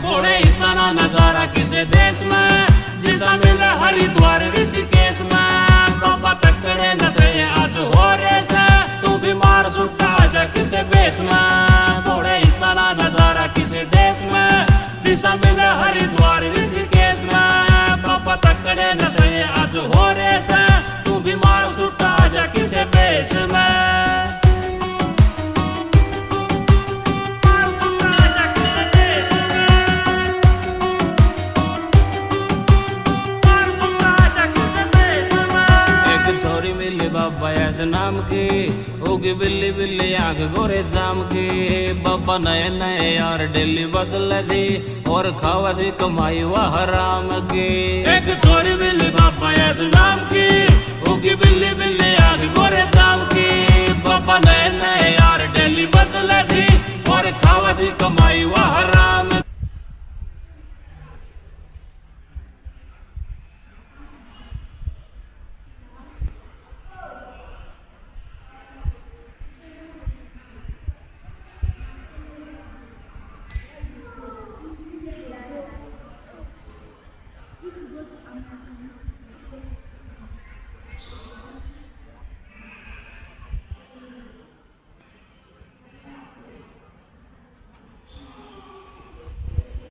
बड़े ईसाना नजारा किसे देश में, जिसा मिले हरिद्वार ऋषिकेश में। बाबा तकड़े नशे आज हो रेस, तू बीमार सुट्टा आजा किसे बेस में। बड़े ईसाना नजारा किसे देश में, जिसा मिले हरिद्वार ऋषिकेश में। बाबा तकड़े नशे आज हो रेस, तू बीमार सुट्टा आजा किसे बेस में। बाबा ऐसे नाम की होगी बिल्ली बिल्ली आंख गोरे शाम की। बाबा नए नए यार डेली बदल दी और खावा थी कमाई वह हराम की। एक छोरी बिल्ली बाबा ऐसे नाम की होगी बिल्ली बिल्ली आंख गोरे शाम की। बाबा नए नए यार डेली बदल दी और खावा थी कमाई वह हराम